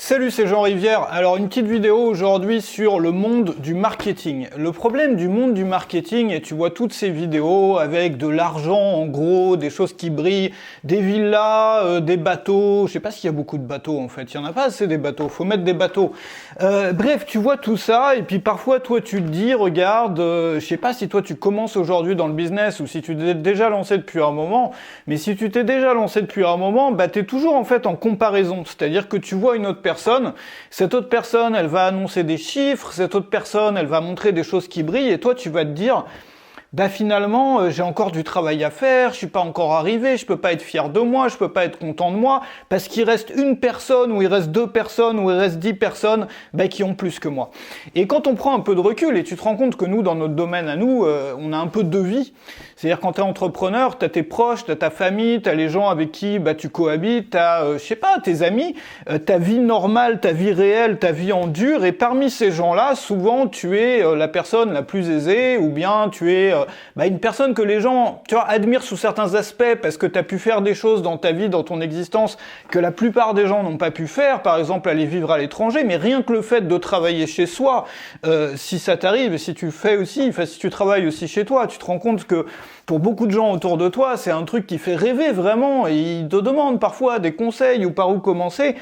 Salut, c'est Jean Rivière. Alors une petite vidéo aujourd'hui sur le monde du marketing. Le problème du monde du marketing, et tu vois toutes ces vidéos avec de l'argent en gros, des choses qui brillent, des villas, des bateaux. Je sais pas s'il y a beaucoup de bateaux en fait. Il y en a pas assez des bateaux. Faut mettre des bateaux. Bref, tu vois tout ça et puis parfois toi tu te dis, regarde, je sais pas si toi tu commences aujourd'hui dans le business ou si tu t'es déjà lancé depuis un moment, mais si tu t'es déjà lancé depuis un moment, bah t'es toujours en fait en comparaison. C'est-à-dire que tu vois une autre personne, cette autre personne, elle va annoncer des chiffres, cette autre personne, elle va montrer des choses qui brillent, et toi, tu vas te dire, bah finalement, j'ai encore du travail à faire, je suis pas encore arrivé, je peux pas être fier de moi, je peux pas être content de moi, parce qu'il reste une personne, ou il reste deux personnes, ou il reste 10 personnes, bah, qui ont plus que moi. Et quand on prend un peu de recul, et tu te rends compte que nous, dans notre domaine à nous, on a un peu de vie. C'est-à-dire quand t'es entrepreneur, t'as tes proches, t'as ta famille, t'as les gens avec qui bah tu cohabites, t'as je sais pas, tes amis, ta vie normale, ta vie réelle, ta vie en dur, et parmi ces gens-là, souvent tu es la personne la plus aisée, ou bien tu es une personne que les gens, tu vois, admirent sous certains aspects parce que t'as pu faire des choses dans ta vie, dans ton existence que la plupart des gens n'ont pas pu faire, par exemple aller vivre à l'étranger, mais rien que le fait de travailler chez soi, si ça t'arrive, et si tu fais aussi, enfin si tu travailles aussi chez toi, tu te rends compte que pour beaucoup de gens autour de toi, c'est un truc qui fait rêver vraiment, et ils te demandent parfois des conseils ou par où commencer.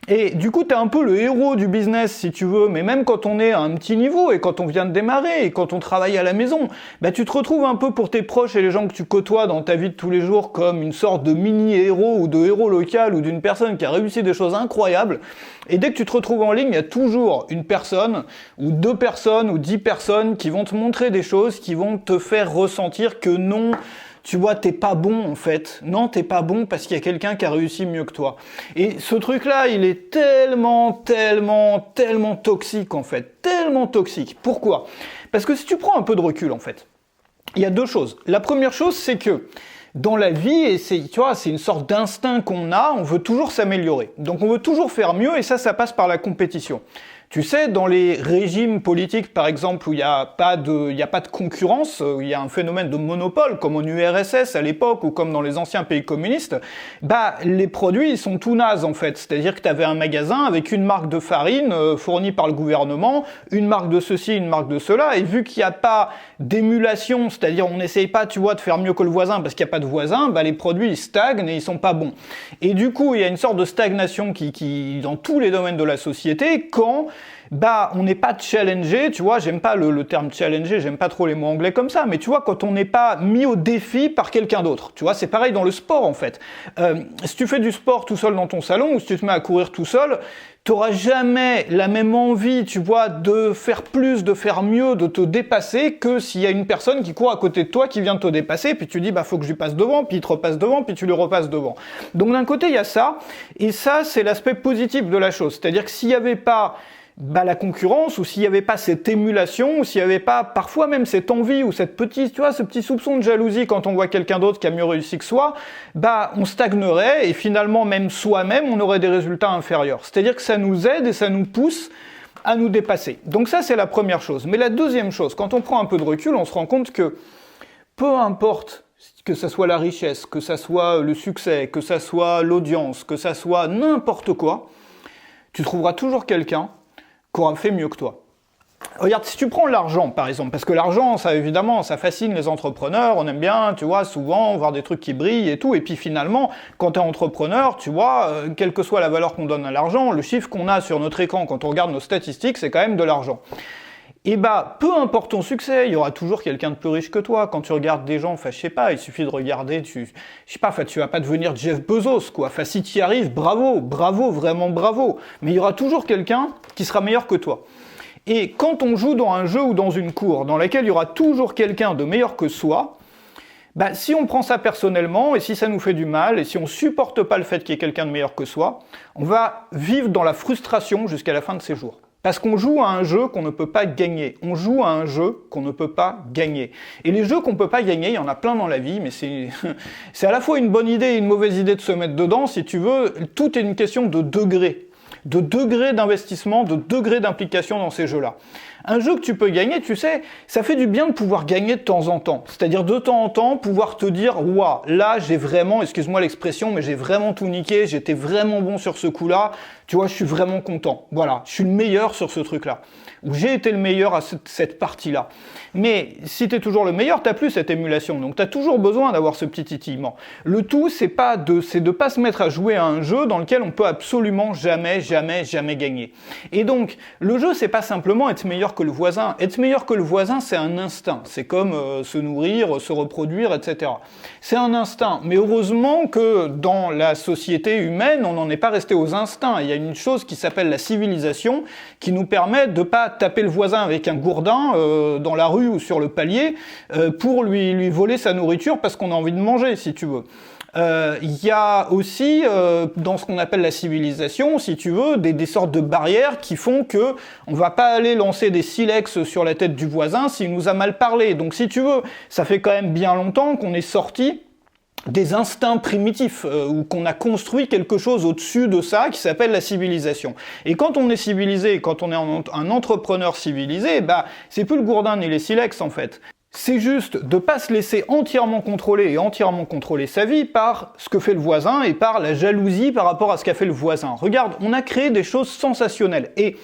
Et du coup, t'es un peu le héros du business, si tu veux, mais même quand on est à un petit niveau, et quand on vient de démarrer, et quand on travaille à la maison, bah tu te retrouves un peu pour tes proches et les gens que tu côtoies dans ta vie de tous les jours comme une sorte de mini-héros ou de héros local ou d'une personne qui a réussi des choses incroyables. Et dès que tu te retrouves en ligne, il y a toujours une personne, ou deux personnes, ou 10 personnes qui vont te montrer des choses, qui vont te faire ressentir que non, tu vois, t'es pas bon en fait. Non, t'es pas bon parce qu'il y a quelqu'un qui a réussi mieux que toi. Et ce truc-là, il est tellement toxique en fait. Tellement toxique. Pourquoi ? Parce que si tu prends un peu de recul en fait, il y a deux choses. La première chose, c'est que dans la vie, et tu vois, c'est une sorte d'instinct qu'on a, on veut toujours s'améliorer. Donc on veut toujours faire mieux et ça passe par la compétition. Tu sais, dans les régimes politiques, par exemple, où il n'y a pas de concurrence, où il y a un phénomène de monopole, comme en URSS à l'époque, ou comme dans les anciens pays communistes, bah, les produits, ils sont tout nazes, en fait. C'est-à-dire que tu avais un magasin avec une marque de farine, fournie par le gouvernement, une marque de ceci, une marque de cela, et vu qu'il n'y a pas d'émulation, c'est-à-dire on n'essaye pas, tu vois, de faire mieux que le voisin, parce qu'il n'y a pas de voisin, bah, les produits, ils stagnent et ils sont pas bons. Et du coup, il y a une sorte de stagnation qui dans tous les domaines de la société, quand bah on n'est pas challengé, tu vois, j'aime pas le terme challenger, j'aime pas trop les mots anglais comme ça, mais tu vois, quand on n'est pas mis au défi par quelqu'un d'autre, tu vois, c'est pareil dans le sport en fait. Si tu fais du sport tout seul dans ton salon, ou si tu te mets à courir tout seul, t'auras jamais la même envie, tu vois, de faire plus, de faire mieux, de te dépasser, que s'il y a une personne qui court à côté de toi, qui vient de te dépasser, puis tu dis, bah faut que je lui passe devant, puis il te repasse devant, puis tu lui repasses devant. Donc d'un côté, il y a ça, et ça, c'est l'aspect positif de la chose. C'est-à-dire que s'il n'y avait pas la concurrence, ou s'il n'y avait pas cette émulation, ou s'il n'y avait pas parfois même cette envie, ou cette petite, tu vois, ce petit soupçon de jalousie quand on voit quelqu'un d'autre qui a mieux réussi que soi, bah on stagnerait, et finalement même soi-même, on aurait des résultats inférieurs. C'est-à-dire que ça nous aide et ça nous pousse à nous dépasser. Donc ça, c'est la première chose. Mais la deuxième chose, quand on prend un peu de recul, on se rend compte que peu importe que ça soit la richesse, que ça soit le succès, que ça soit l'audience, que ça soit n'importe quoi, tu trouveras toujours quelqu'un qui aura fait mieux que toi. Regarde, si tu prends l'argent, par exemple, parce que l'argent, ça évidemment, ça fascine les entrepreneurs, on aime bien, tu vois, souvent, voir des trucs qui brillent et tout, et puis finalement, quand tu es entrepreneur, tu vois, quelle que soit la valeur qu'on donne à l'argent, le chiffre qu'on a sur notre écran quand on regarde nos statistiques, c'est quand même de l'argent. Et bah, peu importe ton succès, il y aura toujours quelqu'un de plus riche que toi. Quand tu regardes des gens, enfin, je sais pas, il suffit de regarder, je sais pas, enfin, tu vas pas devenir Jeff Bezos, quoi. Enfin, si tu y arrives, bravo, vraiment bravo. Mais il y aura toujours quelqu'un qui sera meilleur que toi. Et quand on joue dans un jeu ou dans une cour dans laquelle il y aura toujours quelqu'un de meilleur que soi, bah, si on prend ça personnellement, et si ça nous fait du mal, et si on supporte pas le fait qu'il y ait quelqu'un de meilleur que soi, on va vivre dans la frustration jusqu'à la fin de ses jours. Parce qu'on joue à un jeu qu'on ne peut pas gagner. On joue à un jeu qu'on ne peut pas gagner. Et les jeux qu'on ne peut pas gagner, il y en a plein dans la vie, mais c'est à la fois une bonne idée et une mauvaise idée de se mettre dedans. Si tu veux, tout est une question de degré d'investissement, de degré d'implication dans ces jeux-là. Un jeu que tu peux gagner, tu sais, ça fait du bien de pouvoir gagner de temps en temps. C'est-à-dire de temps en temps, pouvoir te dire, ouah, là, j'ai vraiment, excuse-moi l'expression, mais j'ai vraiment tout niqué, j'étais vraiment bon sur ce coup-là, tu vois, je suis vraiment content. Voilà, je suis le meilleur sur ce truc-là. Ou j'ai été le meilleur à cette partie-là. Mais si tu es toujours le meilleur, tu n'as plus cette émulation. Donc tu as toujours besoin d'avoir ce petit titillement. Le tout, c'est de pas se mettre à jouer à un jeu dans lequel on peut absolument jamais gagner. Et donc, le jeu, c'est pas simplement être meilleur que le voisin. Être meilleur que le voisin, c'est un instinct. C'est comme se nourrir, se reproduire, etc. C'est un instinct. Mais heureusement que dans la société humaine, on n'en est pas resté aux instincts. Il y a une chose qui s'appelle la civilisation, qui nous permet de pas taper le voisin avec un gourdin dans la rue ou sur le palier pour lui voler sa nourriture parce qu'on a envie de manger, si tu veux. Il y a aussi, dans ce qu'on appelle la civilisation, si tu veux, des sortes de barrières qui font que on va pas aller lancer des silex sur la tête du voisin s'il nous a mal parlé. Donc si tu veux, ça fait quand même bien longtemps qu'on est sorti des instincts primitifs, ou qu'on a construit quelque chose au-dessus de ça qui s'appelle la civilisation. Et quand on est civilisé, quand on est un entrepreneur civilisé, bah c'est plus le gourdin ni les silex en fait. C'est juste de pas se laisser entièrement contrôler et entièrement contrôler sa vie par ce que fait le voisin et par la jalousie par rapport à ce qu'a fait le voisin. Regarde, on a créé des choses sensationnelles et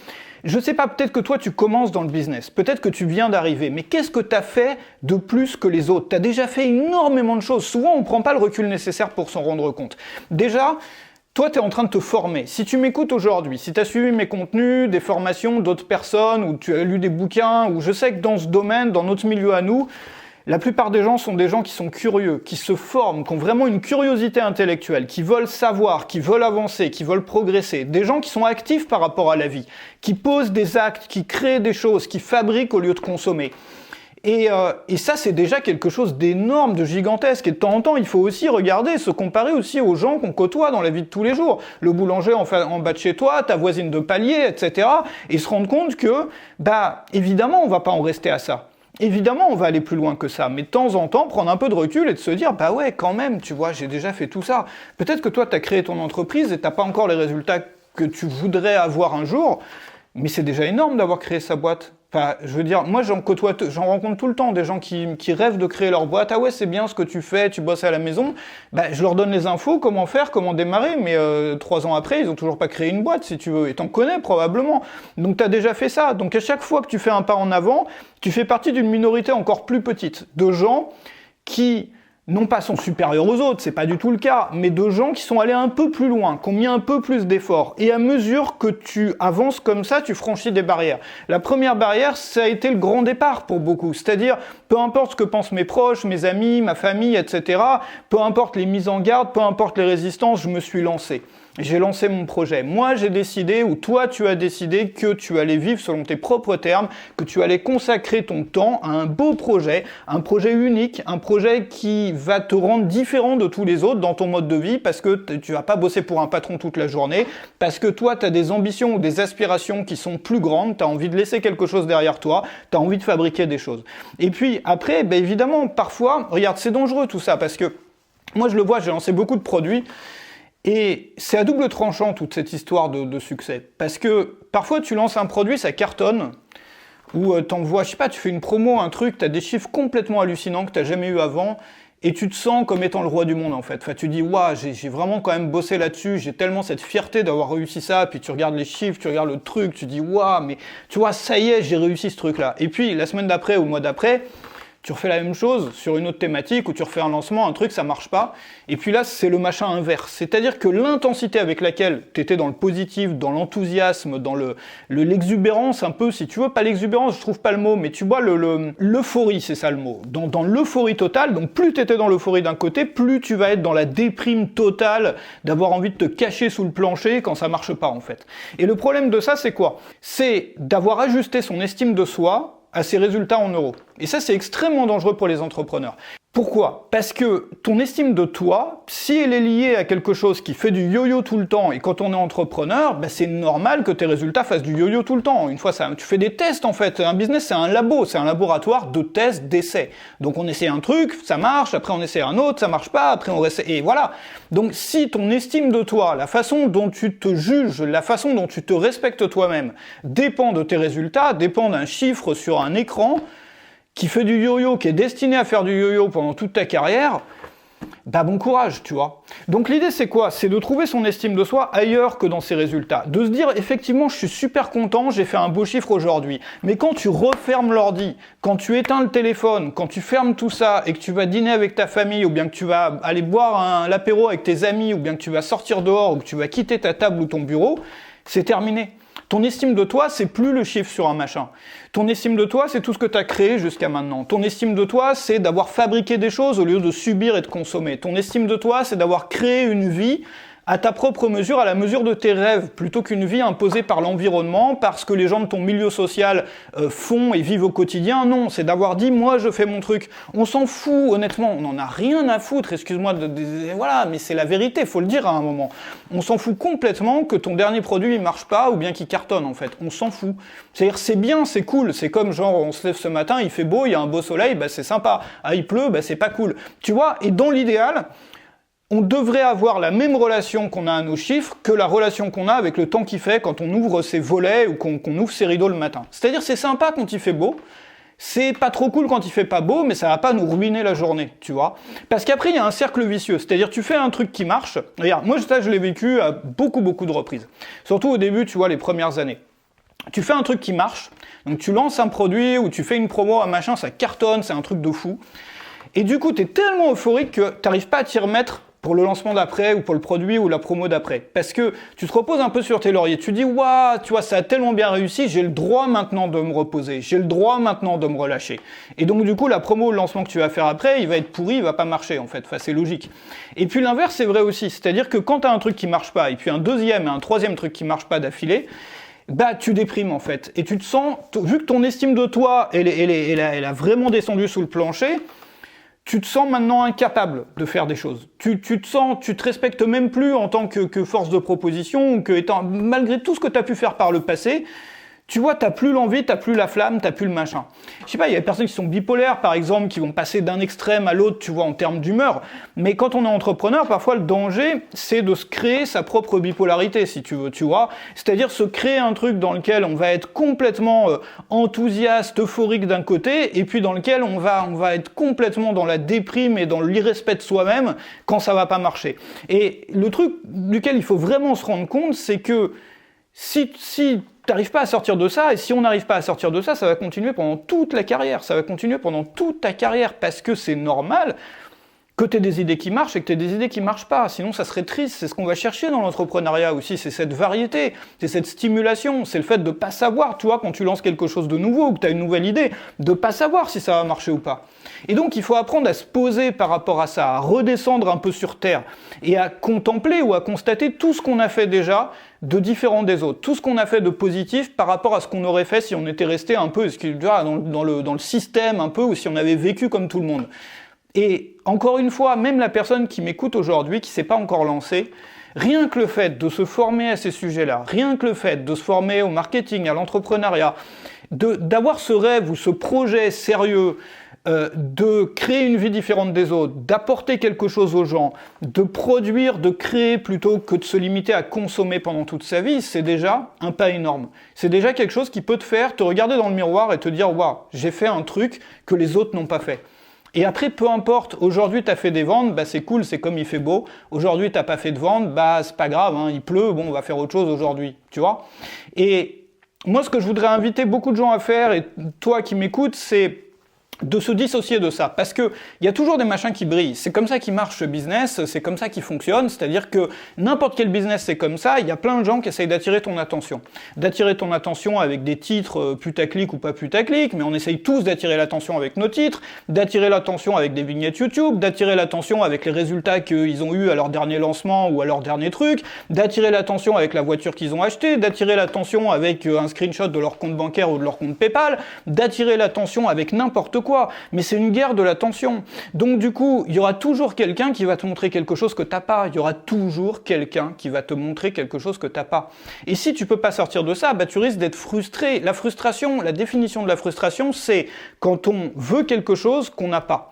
je sais pas, peut-être que toi tu commences dans le business, peut-être que tu viens d'arriver, mais qu'est-ce que tu as fait de plus que les autres? Tu as déjà fait énormément de choses. Souvent on prend pas le recul nécessaire pour s'en rendre compte. Déjà, toi, tu es en train de te former. Si tu m'écoutes aujourd'hui, si tu as suivi mes contenus, des formations d'autres personnes, ou tu as lu des bouquins, ou je sais que dans ce domaine, dans notre milieu à nous, la plupart des gens sont des gens qui sont curieux, qui se forment, qui ont vraiment une curiosité intellectuelle, qui veulent savoir, qui veulent avancer, qui veulent progresser. Des gens qui sont actifs par rapport à la vie, qui posent des actes, qui créent des choses, qui fabriquent au lieu de consommer. Et ça, c'est déjà quelque chose d'énorme, de gigantesque. Et de temps en temps, il faut aussi regarder, se comparer aussi aux gens qu'on côtoie dans la vie de tous les jours. Le boulanger en bas de chez toi, ta voisine de palier, etc. Et se rendre compte que, bah, évidemment, on va pas en rester à ça. Évidemment, on va aller plus loin que ça, mais de temps en temps, prendre un peu de recul et de se dire, bah ouais, quand même, tu vois, j'ai déjà fait tout ça. Peut-être que toi, tu as créé ton entreprise et t'as pas encore les résultats que tu voudrais avoir un jour, mais c'est déjà énorme d'avoir créé sa boîte. Enfin, je veux dire, moi j'en rencontre tout le temps des gens qui rêvent de créer leur boîte. Ah ouais, c'est bien ce que tu fais, tu bosses à la maison. Bah, je leur donne les infos, comment faire, comment démarrer, mais 3 ans après, ils ont toujours pas créé une boîte, si tu veux. Et t'en connais probablement. Donc t'as déjà fait ça. Donc à chaque fois que tu fais un pas en avant, tu fais partie d'une minorité encore plus petite de gens qui non pas sont supérieurs aux autres, c'est pas du tout le cas, mais de gens qui sont allés un peu plus loin, qui ont mis un peu plus d'efforts. Et à mesure que tu avances comme ça, tu franchis des barrières. La première barrière, ça a été le grand départ pour beaucoup. C'est-à-dire, peu importe ce que pensent mes proches, mes amis, ma famille, etc., peu importe les mises en garde, peu importe les résistances, je me suis lancé. J'ai lancé mon projet. Moi, j'ai décidé, ou toi, tu as décidé que tu allais vivre selon tes propres termes, que tu allais consacrer ton temps à un beau projet, un projet unique, un projet qui va te rendre différent de tous les autres dans ton mode de vie parce que tu vas pas bosser pour un patron toute la journée, parce que toi, tu as des ambitions ou des aspirations qui sont plus grandes, tu as envie de laisser quelque chose derrière toi, tu as envie de fabriquer des choses. Et puis après, ben évidemment, parfois, regarde, c'est dangereux tout ça parce que moi, je le vois, j'ai lancé beaucoup de produits. Et c'est à double tranchant toute cette histoire de succès. Parce que parfois tu lances un produit, ça cartonne, ou t'envoies, je sais pas, tu fais une promo, un truc, t'as des chiffres complètement hallucinants que t'as jamais eu avant, et tu te sens comme étant le roi du monde en fait. Enfin, tu dis, waouh, j'ai vraiment quand même bossé là-dessus, j'ai tellement cette fierté d'avoir réussi ça, puis tu regardes les chiffres, tu regardes le truc, tu dis, waouh, mais tu vois, ça y est, j'ai réussi ce truc-là. Et puis la semaine d'après ou le mois d'après, tu refais la même chose sur une autre thématique où tu refais un lancement, un truc, ça marche pas. Et puis là, c'est le machin inverse. C'est-à-dire que l'intensité avec laquelle tu étais dans le positif, dans l'enthousiasme, dans l'exubérance un peu, si tu veux, pas l'exubérance, je trouve pas le mot, mais tu vois, l'euphorie, c'est ça le mot. Dans l'euphorie totale, donc plus tu étais dans l'euphorie d'un côté, plus tu vas être dans la déprime totale d'avoir envie de te cacher sous le plancher quand ça marche pas, en fait. Et le problème de ça, c'est quoi? C'est d'avoir ajusté son estime de soi à ses résultats en euros. Et ça, c'est extrêmement dangereux pour les entrepreneurs. Pourquoi? Parce que ton estime de toi, si elle est liée à quelque chose qui fait du yo-yo tout le temps, et quand on est entrepreneur, bah c'est normal que tes résultats fassent du yo-yo tout le temps. Une fois, tu fais des tests en fait. Un business, c'est un labo, c'est un laboratoire de tests, d'essais. Donc on essaie un truc, ça marche, après on essaie un autre, ça marche pas, après on essaie, et voilà. Donc si ton estime de toi, la façon dont tu te juges, la façon dont tu te respectes toi-même, dépend de tes résultats, dépend d'un chiffre sur un écran, qui fait du yo-yo, qui est destiné à faire du yo-yo pendant toute ta carrière, bah bon courage, tu vois. Donc l'idée c'est quoi? C'est de trouver son estime de soi ailleurs que dans ses résultats. De se dire, effectivement, je suis super content, j'ai fait un beau chiffre aujourd'hui. Mais quand tu refermes l'ordi, quand tu éteins le téléphone, quand tu fermes tout ça et que tu vas dîner avec ta famille, ou bien que tu vas aller boire l'apéro avec tes amis, ou bien que tu vas sortir dehors, ou que tu vas quitter ta table ou ton bureau, c'est terminé. Ton estime de toi, c'est plus le chiffre sur un machin. Ton estime de toi, c'est tout ce que tu as créé jusqu'à maintenant. Ton estime de toi, c'est d'avoir fabriqué des choses au lieu de subir et de consommer. Ton estime de toi, c'est d'avoir créé une vie à ta propre mesure, à la mesure de tes rêves, plutôt qu'une vie imposée par l'environnement, parce que les gens de ton milieu social font et vivent au quotidien. Non, c'est d'avoir dit, moi je fais mon truc. On s'en fout, honnêtement, on n'en a rien à foutre, excuse-moi, voilà, mais c'est la vérité, faut le dire à un moment. On s'en fout complètement que ton dernier produit il marche pas, ou bien qu'il cartonne en fait, on s'en fout. C'est-à-dire c'est bien, c'est cool, c'est comme genre on se lève ce matin, il fait beau, il y a un beau soleil, bah c'est sympa. Ah il pleut, bah c'est pas cool. Tu vois, et dans l'idéal, on devrait avoir la même relation qu'on a à nos chiffres que la relation qu'on a avec le temps qu'il fait quand on ouvre ses volets ou qu'on ouvre ses rideaux le matin. C'est-à-dire c'est sympa quand il fait beau, c'est pas trop cool quand il fait pas beau, mais ça va pas nous ruiner la journée, tu vois. Parce qu'après il y a un cercle vicieux, c'est-à-dire tu fais un truc qui marche. Regarde, moi ça je l'ai vécu à beaucoup de reprises. Surtout au début, tu vois, les premières années. Tu fais un truc qui marche, donc tu lances un produit ou tu fais une promo, un machin, ça cartonne, c'est un truc de fou. Et du coup, t'es tellement euphorique que t'arrives pas à t'y remettre pour le lancement d'après, ou pour le produit, ou la promo d'après. Parce que tu te reposes un peu sur tes lauriers. Tu dis, waouh, tu vois, ça a tellement bien réussi, j'ai le droit maintenant de me reposer. J'ai le droit maintenant de me relâcher. Et donc, du coup, la promo ou le lancement que tu vas faire après, il va être pourri, il va pas marcher, en fait. Enfin, c'est logique. Et puis, l'inverse, c'est vrai aussi. C'est-à-dire que quand t'as un truc qui marche pas, et puis un deuxième et un troisième truc qui marche pas d'affilée, bah, tu déprimes, en fait. Et tu te sens, vu que ton estime de toi, elle a vraiment descendu sous le plancher, tu te sens maintenant incapable de faire des choses. Tu te respectes même plus en tant que force de proposition, ou que étant, malgré tout ce que tu as pu faire par le passé, tu vois, t'as plus l'envie, t'as plus la flamme, t'as plus le machin. Je sais pas, il y a des personnes qui sont bipolaires, par exemple, qui vont passer d'un extrême à l'autre, tu vois, en termes d'humeur. Mais quand on est entrepreneur, parfois le danger, c'est de se créer sa propre bipolarité, si tu veux, tu vois. C'est-à-dire se créer un truc dans lequel on va être complètement enthousiaste, euphorique d'un côté, et puis dans lequel on va être complètement dans la déprime et dans l'irrespect de soi-même quand ça va pas marcher. Et le truc duquel il faut vraiment se rendre compte, c'est que si t'arrives pas à sortir de ça, et si on n'arrive pas à sortir de ça, ça va continuer pendant toute la carrière, ça va continuer pendant toute ta carrière, parce que c'est normal que t'aies des idées qui marchent et que t'aies des idées qui marchent pas, sinon ça serait triste. C'est ce qu'on va chercher dans l'entrepreneuriat aussi, c'est cette variété, c'est cette stimulation, c'est le fait de pas savoir, tu vois, quand tu lances quelque chose de nouveau, ou que t'as une nouvelle idée, de pas savoir si ça va marcher ou pas. Et donc il faut apprendre à se poser par rapport à ça, à redescendre un peu sur terre, et à contempler ou à constater tout ce qu'on a fait déjà, de différent des autres, tout ce qu'on a fait de positif par rapport à ce qu'on aurait fait si on était resté un peu dans le système un peu, ou si on avait vécu comme tout le monde. Et encore une fois, même la personne qui m'écoute aujourd'hui, qui s'est pas encore lancée, rien que le fait de se former à ces sujets-là, rien que le fait de se former au marketing, à l'entrepreneuriat, d'avoir ce rêve ou ce projet sérieux, de créer une vie différente des autres, d'apporter quelque chose aux gens, de produire, de créer plutôt que de se limiter à consommer pendant toute sa vie, c'est déjà un pas énorme. C'est déjà quelque chose qui peut te faire te regarder dans le miroir et te dire « Waouh, j'ai fait un truc que les autres n'ont pas fait ». Et après, peu importe, aujourd'hui t'as fait des ventes, bah c'est cool, c'est comme il fait beau. Aujourd'hui t'as pas fait de ventes, bah c'est pas grave, hein, il pleut, bon on va faire autre chose aujourd'hui, tu vois. Et moi ce que je voudrais inviter beaucoup de gens à faire, et toi qui m'écoutes, c'est de se dissocier de ça, parce que il y a toujours des machins qui brillent. C'est comme ça qu'il marche ce business, c'est comme ça qu'il fonctionne, c'est-à-dire que n'importe quel business c'est comme ça, il y a plein de gens qui essayent d'attirer ton attention. D'attirer ton attention avec des titres putaclic ou pas putaclic, mais on essaye tous d'attirer l'attention avec nos titres, d'attirer l'attention avec des vignettes YouTube, d'attirer l'attention avec les résultats qu'ils ont eu à leur dernier lancement ou à leur dernier truc, d'attirer l'attention avec la voiture qu'ils ont achetée, d'attirer l'attention avec un screenshot de leur compte bancaire ou de leur compte PayPal, d'attirer l'attention avec n'importe quoi. quoi, mais c'est une guerre de l'attention. Donc du coup, il y aura toujours quelqu'un qui va te montrer quelque chose que t'as pas. Il y aura toujours quelqu'un qui va te montrer quelque chose que t'as pas. Et si tu peux pas sortir de ça, bah tu risques d'être frustré. La frustration, la définition de la frustration, c'est quand on veut quelque chose qu'on n'a pas.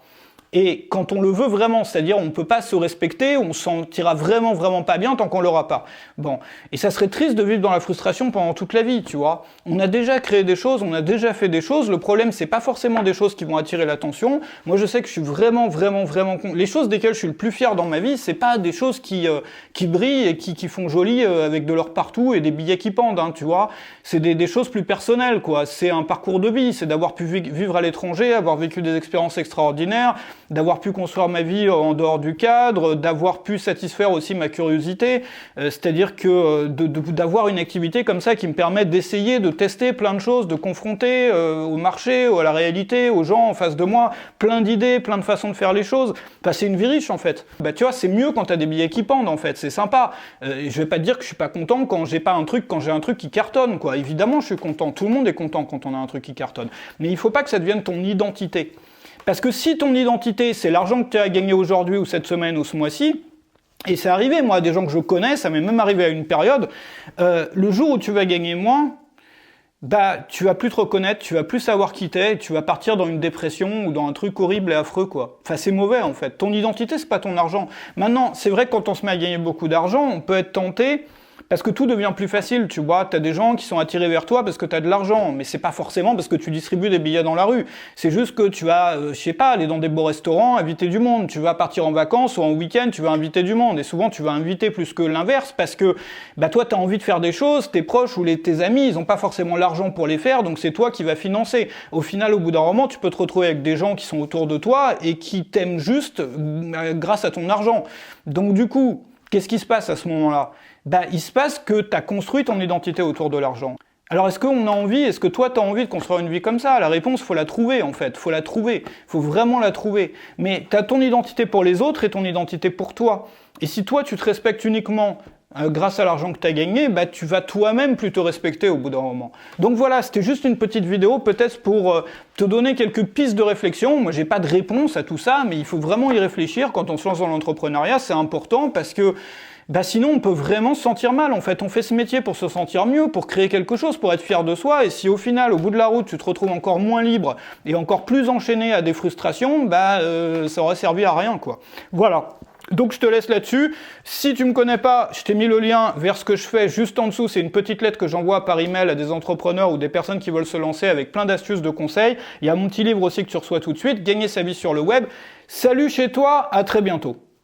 Et quand on le veut vraiment, c'est-à-dire on ne peut pas se respecter, on se sentira vraiment pas bien tant qu'on l'aura pas. Bon, et ça serait triste de vivre dans la frustration pendant toute la vie, tu vois. On a déjà créé des choses, on a déjà fait des choses, le problème c'est pas forcément des choses qui vont attirer l'attention. Moi je sais que je suis vraiment les choses desquelles je suis le plus fier dans ma vie, c'est pas des choses qui brillent et qui font joli avec de l'or partout et des billets qui pendent, hein, tu vois. C'est des choses plus personnelles, quoi. C'est un parcours de vie, c'est d'avoir pu vivre à l'étranger, avoir vécu des expériences extraordinaires, d'avoir pu construire ma vie en dehors du cadre, d'avoir pu satisfaire aussi ma curiosité, c'est-à-dire que d'avoir une activité comme ça qui me permet d'essayer, de tester plein de choses, de confronter au marché, à la réalité, aux gens en face de moi, plein d'idées, plein de façons de faire les choses. Enfin, c'est une vie riche en fait. Bah tu vois, c'est mieux quand t'as des billets qui pendent en fait, c'est sympa. Je vais pas te dire que je suis pas content quand j'ai un truc qui cartonne, quoi. Évidemment, je suis content. Tout le monde est content quand on a un truc qui cartonne. Mais il faut pas que ça devienne ton identité. Parce que si ton identité, c'est l'argent que tu as gagné aujourd'hui ou cette semaine ou ce mois-ci, et c'est arrivé, moi, à des gens que je connais, ça m'est même arrivé à une période, le jour où tu vas gagner moins, bah, tu vas plus te reconnaître, tu vas plus savoir qui t'es, tu vas partir dans une dépression ou dans un truc horrible et affreux, quoi. Enfin, c'est mauvais, en fait. Ton identité, c'est pas ton argent. Maintenant, c'est vrai que quand on se met à gagner beaucoup d'argent, on peut être tenté, parce que tout devient plus facile, tu vois. T'as des gens qui sont attirés vers toi parce que t'as de l'argent, mais c'est pas forcément parce que tu distribues des billets dans la rue. C'est juste que tu vas, je sais pas, aller dans des beaux restaurants, inviter du monde. Tu vas partir en vacances ou en week-end, tu vas inviter du monde. Et souvent, tu vas inviter plus que l'inverse parce que, bah, toi, t'as envie de faire des choses, tes proches ou tes amis, ils ont pas forcément l'argent pour les faire, donc c'est toi qui vas financer. Au final, au bout d'un moment, tu peux te retrouver avec des gens qui sont autour de toi et qui t'aiment juste grâce à ton argent. Donc, du coup, qu'est-ce qui se passe à ce moment-là? Bah, il se passe que tu as construit ton identité autour de l'argent. Alors est-ce qu'on a envie, est-ce que toi tu as envie de construire une vie comme ça? La réponse, faut la trouver en fait, faut la trouver, faut vraiment la trouver. Mais tu as ton identité pour les autres et ton identité pour toi. Et si toi tu te respectes uniquement grâce à l'argent que tu as gagné, bah tu vas toi-même plus te respecter au bout d'un moment. Donc voilà, c'était juste une petite vidéo peut-être pour te donner quelques pistes de réflexion. Moi j'ai pas de réponse à tout ça, mais il faut vraiment y réfléchir quand on se lance dans l'entrepreneuriat, c'est important parce que bah sinon on peut vraiment se sentir mal en fait. On fait ce métier pour se sentir mieux, pour créer quelque chose, pour être fier de soi, et si au final, au bout de la route, tu te retrouves encore moins libre et encore plus enchaîné à des frustrations, bah ça aurait servi à rien, quoi. Voilà. Donc je te laisse là-dessus. Si tu me connais pas, je t'ai mis le lien vers ce que je fais juste en dessous. C'est une petite lettre que j'envoie par email à des entrepreneurs ou des personnes qui veulent se lancer avec plein d'astuces, de conseils. Il y a mon petit livre aussi que tu reçois tout de suite, Gagner sa vie sur le web. Salut chez toi, à très bientôt.